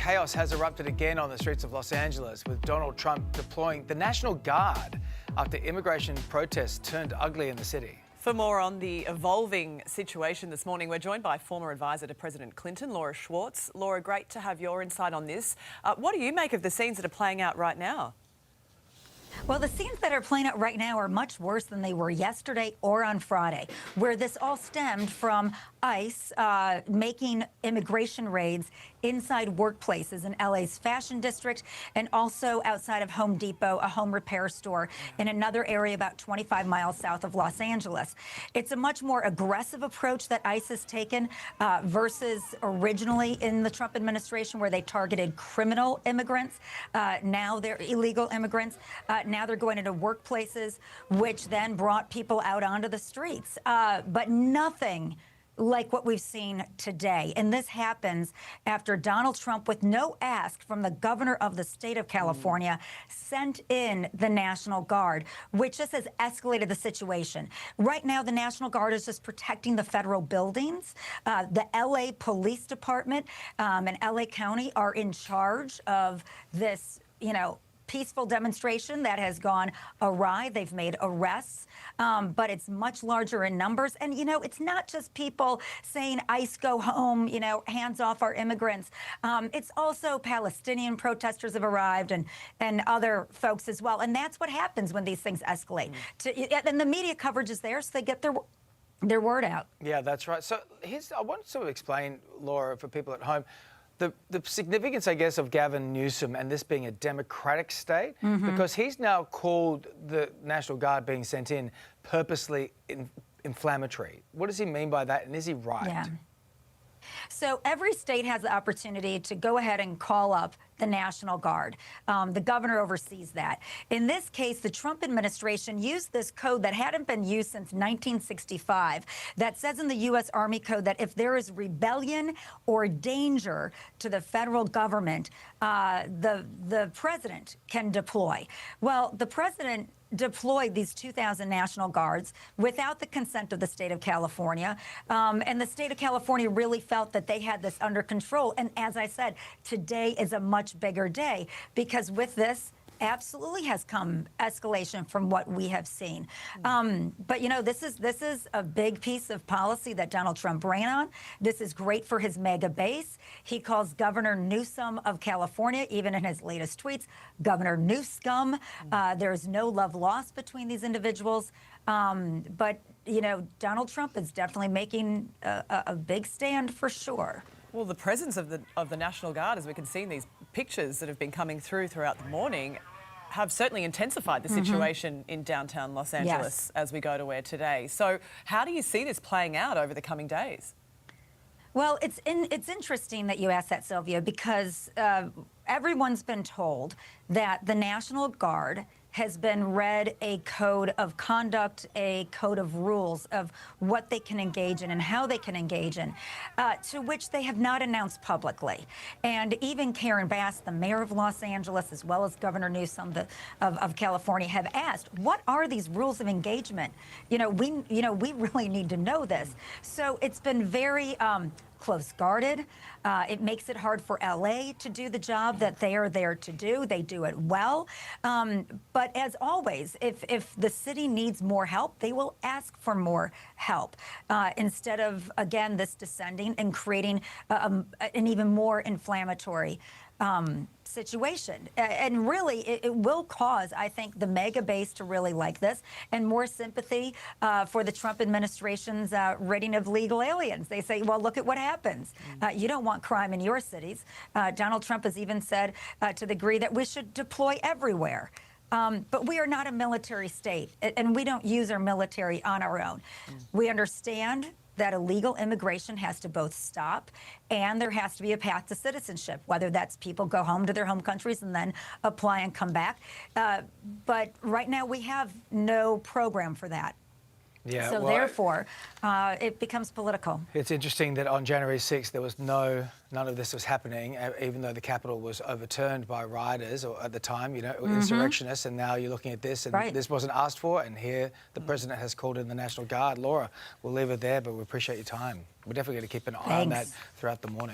chaos has erupted again on the streets of Los Angeles, with Donald Trump deploying the National Guard after immigration protests turned ugly in the city. For more on the evolving situation this morning, we're joined by former advisor to President Clinton, Laura Schwartz. Laura, great to have your insight on this. What do you make of the scenes that are playing out right now? Well, the scenes that are playing out right now are much worse than they were yesterday or on Friday, where this all stemmed from ICE making immigration raids inside workplaces in LA's fashion district and also outside of Home Depot, a home repair store in another area about 25 miles south of Los Angeles. It's a much more aggressive approach that ICE has taken versus originally in the Trump administration, where they targeted criminal immigrants. Now they're illegal immigrants. Now they're going into workplaces, which then brought people out onto the streets. But nothing like what we've seen today. And this happens after Donald Trump, with no ask from the governor of the state of California, sent in the National Guard, which just has escalated the situation. Right now, the National Guard is just protecting the federal buildings. The LA Police Department and LA County are in charge of this, peaceful demonstration that has gone awry. They've made arrests, but it's much larger in numbers. And, it's not just people saying ICE go home, hands off our immigrants. It's also Palestinian protesters have arrived and other folks as well. And that's what happens when these things escalate. And the media coverage is there, so they get their word out. Yeah, that's right. So I want to sort of explain, Laura, for people at home, the significance, I guess, of Gavin Newsom and this being a Democratic state, because he's now called the National Guard being sent in purposely inflammatory. What does he mean by that, and is he right? Yeah. So every state has the opportunity to go ahead and call up the National Guard. The governor oversees that. In this case, the Trump administration used this code that hadn't been used since 1965 that says in the U.S. Army Code that if there is rebellion or danger to the federal government, the president can deploy. Well, the president deployed these 2,000 National Guards without the consent of the state of California. And the state of California really felt that they had this under control. And as I said, today is a much bigger day, because with this absolutely has come escalation from what we have seen. But this is a big piece of policy that Donald Trump ran on. This is great for his mega base. He calls Governor Newsom of California, even in his latest tweets, Governor Newscum. There's no love lost between these individuals. But Donald Trump is definitely making a big stand for sure. Well, the presence of the National Guard, as we can see in these pictures that have been coming throughout the morning, have certainly intensified the situation in downtown Los Angeles as we go to where today. So how do you see this playing out over the coming days? Well, it's interesting that you asked that, Sylvia, because everyone's been told that the National Guard has been read a code of conduct, a code of rules of what they can engage in and how they can engage in, to which they have not announced publicly. And even Karen Bass, the mayor of Los Angeles, as well as Governor Newsom of California, have asked, what are these rules of engagement? We really need to know this. So it's been very close guarded. It makes it hard for LA to do the job that they are there to do. They do it well. But as always, if the city needs more help, they will ask for more help instead of, again, this descending and creating an even more inflammatory situation. And really, it will cause, I think, the mega base to really like this, and more sympathy for the Trump administration's raiding of legal aliens. They say, well, look at what happens. You don't want crime in your cities. Donald Trump has even said to the degree that we should deploy everywhere. But we are not a military state, and we don't use our military on our own. We understand that illegal immigration has to both stop and there has to be a path to citizenship, whether that's people go home to their home countries and then apply and come back. But right now we have no program for that. Yeah, so therefore, it becomes political. It's interesting that on January 6th, there was none of this was happening, even though the Capitol was overturned by rioters, or at the time, insurrectionists, and now you're looking at this, and this wasn't asked for, and here the President has called in the National Guard. Laura, we'll leave it there, but we appreciate your time. We're definitely going to keep an eye on that throughout the morning.